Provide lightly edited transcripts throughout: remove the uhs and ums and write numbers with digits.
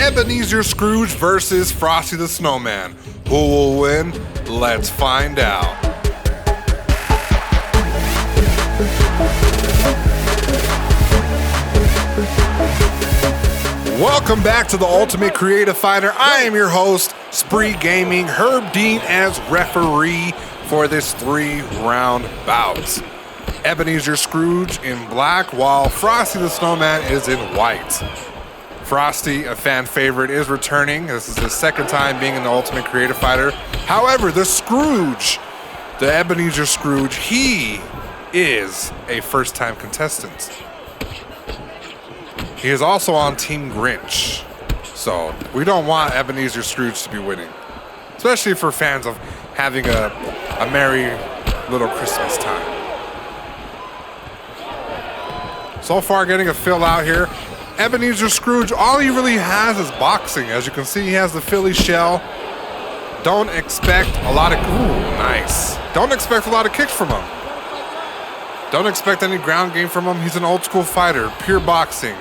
Ebenezer Scrooge versus Frosty the Snowman. Who will win? Let's find out. Welcome back to the Ultimate Creative Fighter. I am your host, Spree Gaming, Herb Dean as referee for this 3-round bout. Ebenezer Scrooge in black, while Frosty the Snowman is in white. Frosty, a fan favorite, is returning. This is his second time being in the Ultimate Creative Fighter. However, the Scrooge, the Ebenezer Scrooge, he is a first-time contestant. He is also on Team Grinch. So we don't want Ebenezer Scrooge to be winning, especially for fans of having a merry little Christmas time. So far, getting a fill out here. Ebenezer Scrooge, all he really has is boxing. As you can see, he has the Philly shell. Don't expect a lot of, nice. Don't expect a lot of kicks from him. Don't expect any ground game from him. He's an old school fighter, pure boxing.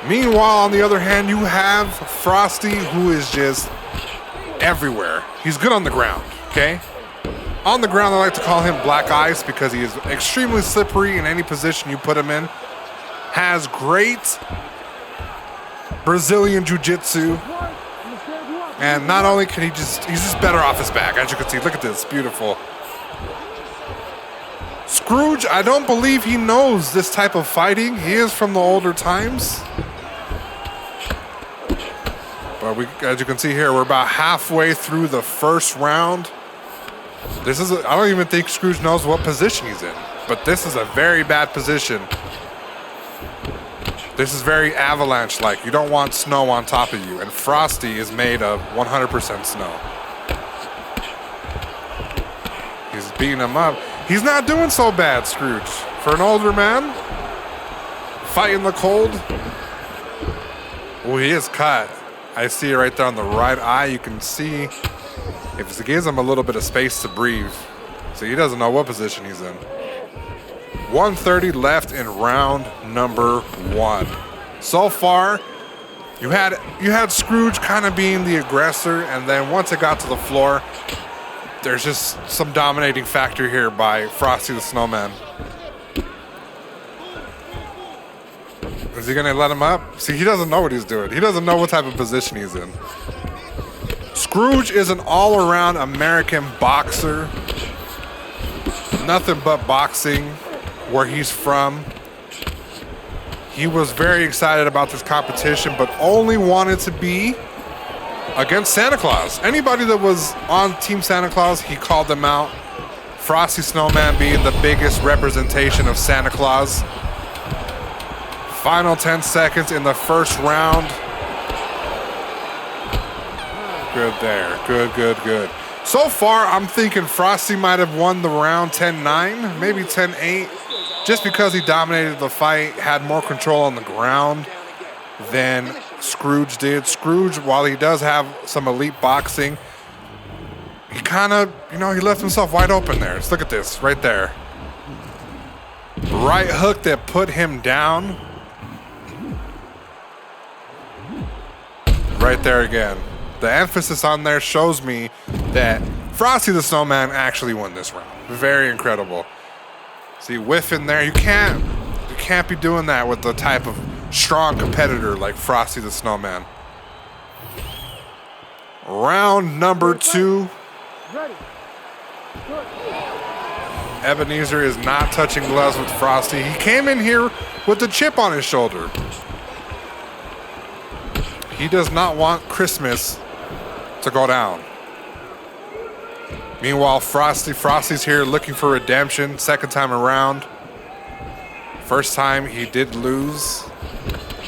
Meanwhile, on the other hand, you have Frosty, who is just everywhere. He's good on the ground, okay? On the ground, I like to call him Black Ice because he is extremely slippery in any position you put him in. Has great Brazilian Jiu-Jitsu. And not only can he's just better off his back, as you can see. Look at this, beautiful. Scrooge, I don't believe he knows this type of fighting. He is from the older times. But as you can see here, we're about halfway through the first round. I don't even think Scrooge knows what position he's in. But this is a very bad position. This is very avalanche-like. You don't want snow on top of you. And Frosty is made of 100% snow. He's beating him up. He's not doing so bad, Scrooge. For an older man, fighting the cold. Oh, he is cut. I see it right there on the right eye. You can see if it gives him a little bit of space to breathe. So he doesn't know what position he's in. 1:30 left in round number 1. So far, you had Scrooge kind of being the aggressor, and then once it got to the floor, there's just some dominating factor here by Frosty the Snowman. Is he gonna let him up? See, he doesn't know what he's doing. He doesn't know what type of position he's in. Scrooge is an all-around American boxer. Nothing but boxing where he's from. He was very excited about this competition, but only wanted to be against Santa Claus. Anybody that was on Team Santa Claus, he called them out. Frosty Snowman being the biggest representation of Santa Claus. Final 10 seconds in the first round. Good there. Good. So far, I'm thinking Frosty might have won the round 10-9, maybe 10-8, just because he dominated the fight, had more control on the ground than Scrooge did. Scrooge, while he does have some elite boxing, he kind of, he left himself wide open there. Just look at this, right there. Right hook that put him down. Right there again. The emphasis on there shows me that Frosty the Snowman actually won this round. Very incredible. See, whiffing there. You can't be doing that with the type of strong competitor like Frosty the Snowman. Round number 2. Ebenezer is not touching gloves with Frosty. He came in here with a chip on his shoulder. He does not want Christmas to go down. Meanwhile, Frosty's here looking for redemption. Second time around. First time he did lose.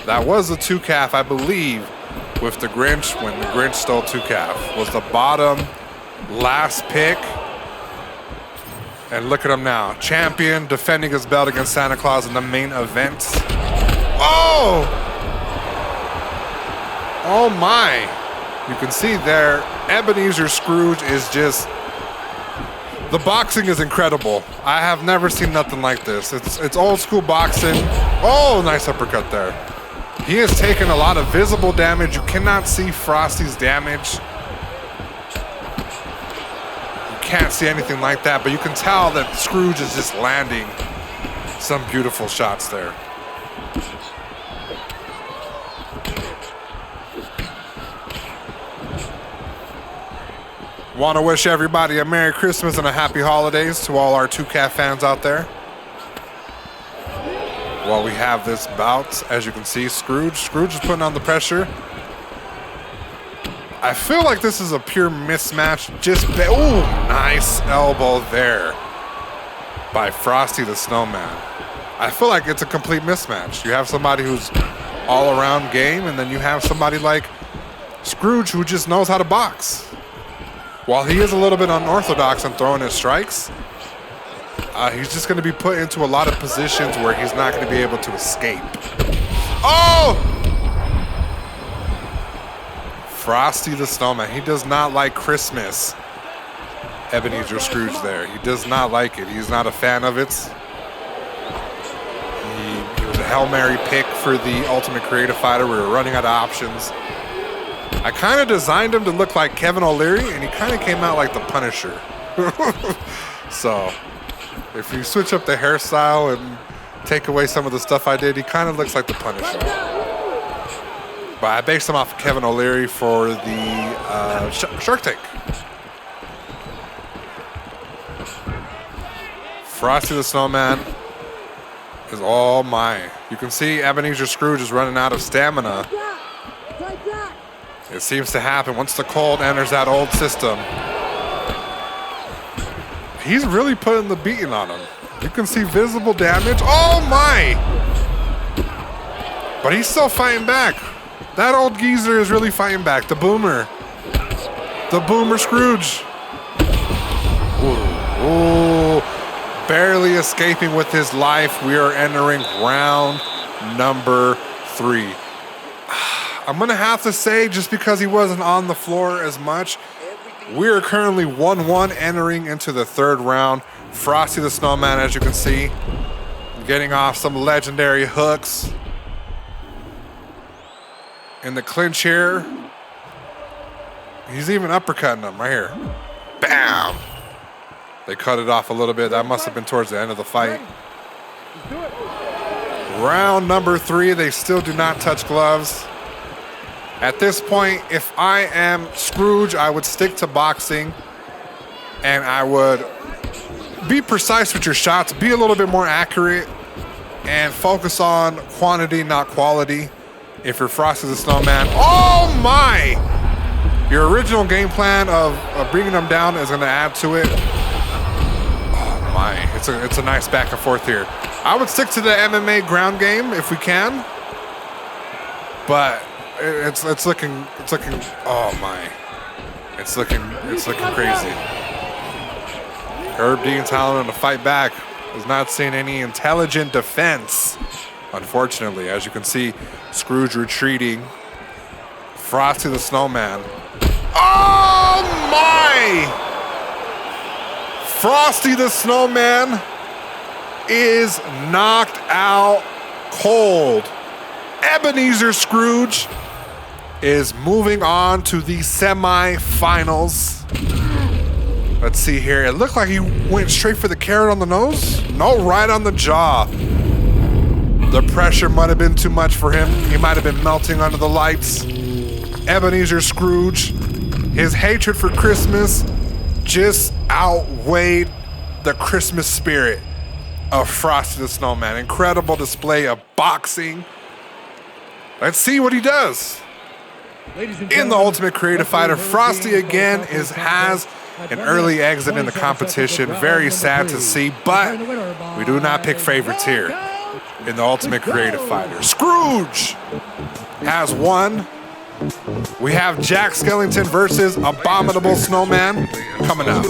That was a 2-calf, I believe, with the Grinch, when the Grinch stole 2-calf. Was the bottom last pick. And look at him now. Champion, defending his belt against Santa Claus in the main event. Oh! Oh my. You can see there, Ebenezer Scrooge is just, the boxing is incredible. I have never seen nothing like this. It's old school boxing. Oh, nice uppercut there. He has taken a lot of visible damage. You cannot see Frosty's damage. You can't see anything like that, but you can tell that Scrooge is just landing some beautiful shots there. Want to wish everybody a Merry Christmas and a Happy Holidays to all our 2Cat fans out there. While we have this bout, as you can see, Scrooge is putting on the pressure. I feel like this is a pure mismatch. Ooh, nice elbow there by Frosty the Snowman. I feel like it's a complete mismatch. You have somebody who's all around game, and then you have somebody like Scrooge who just knows how to box. While he is a little bit unorthodox in throwing his strikes, he's just going to be put into a lot of positions where he's not going to be able to escape. Oh! Frosty the Snowman. He does not like Christmas. Ebenezer Scrooge there. He does not like it. He's not a fan of it. He was a Hail Mary pick for the Ultimate Creative Fighter. We were running out of options. I kind of designed him to look like Kevin O'Leary, and he kind of came out like the Punisher. So, if you switch up the hairstyle and take away some of the stuff I did, he kind of looks like the Punisher. But I based him off of Kevin O'Leary for the Shark Tank. Frosty the Snowman is all mine. You can see Ebenezer Scrooge is running out of stamina. It seems to happen once the cold enters that old system. He's really putting the beating on him. You can see visible damage. Oh my! But he's still fighting back. That old geezer is really fighting back. The boomer. The boomer Scrooge. Ooh. Ooh. Barely escaping with his life. We are entering round number 3. I'm going to have to say, just because he wasn't on the floor as much, we are currently 1-1 entering into the 3rd round. Frosty the Snowman, as you can see, getting off some legendary hooks. In the clinch here, he's even uppercutting him right here. Bam! They cut it off a little bit. That must have been towards the end of the fight. Round number 3, they still do not touch gloves. At this point, if I am Scrooge, I would stick to boxing, and I would be precise with your shots, be a little bit more accurate, and focus on quantity, not quality. If you're Frosty the Snowman, oh my! Your original game plan of bringing them down is going to add to it. Oh my, it's a nice back and forth here. I would stick to the MMA ground game if we can, but it's looking oh my, it's looking crazy. Herb Dean's telling him to fight back. Is not seeing any intelligent defense, unfortunately. As you can see, Scrooge retreating. Frosty the Snowman. Oh my! Frosty the Snowman is knocked out cold. Ebenezer Scrooge is moving on to the semifinals. Let's see here. It looked like he went straight for the carrot on the nose. No, right on the jaw. The pressure might have been too much for him. He might have been melting under the lights. Ebenezer Scrooge, his hatred for Christmas just outweighed the Christmas spirit of Frosty the Snowman. Incredible display of boxing. Let's see what he does. In the Ultimate Creative Fighter, Frosty again has an early exit in the competition. Very sad to see, but we do not pick favorites here in the Ultimate Creative Fighter. Scrooge has won. We have Jack Skellington versus Abominable Snowman coming up.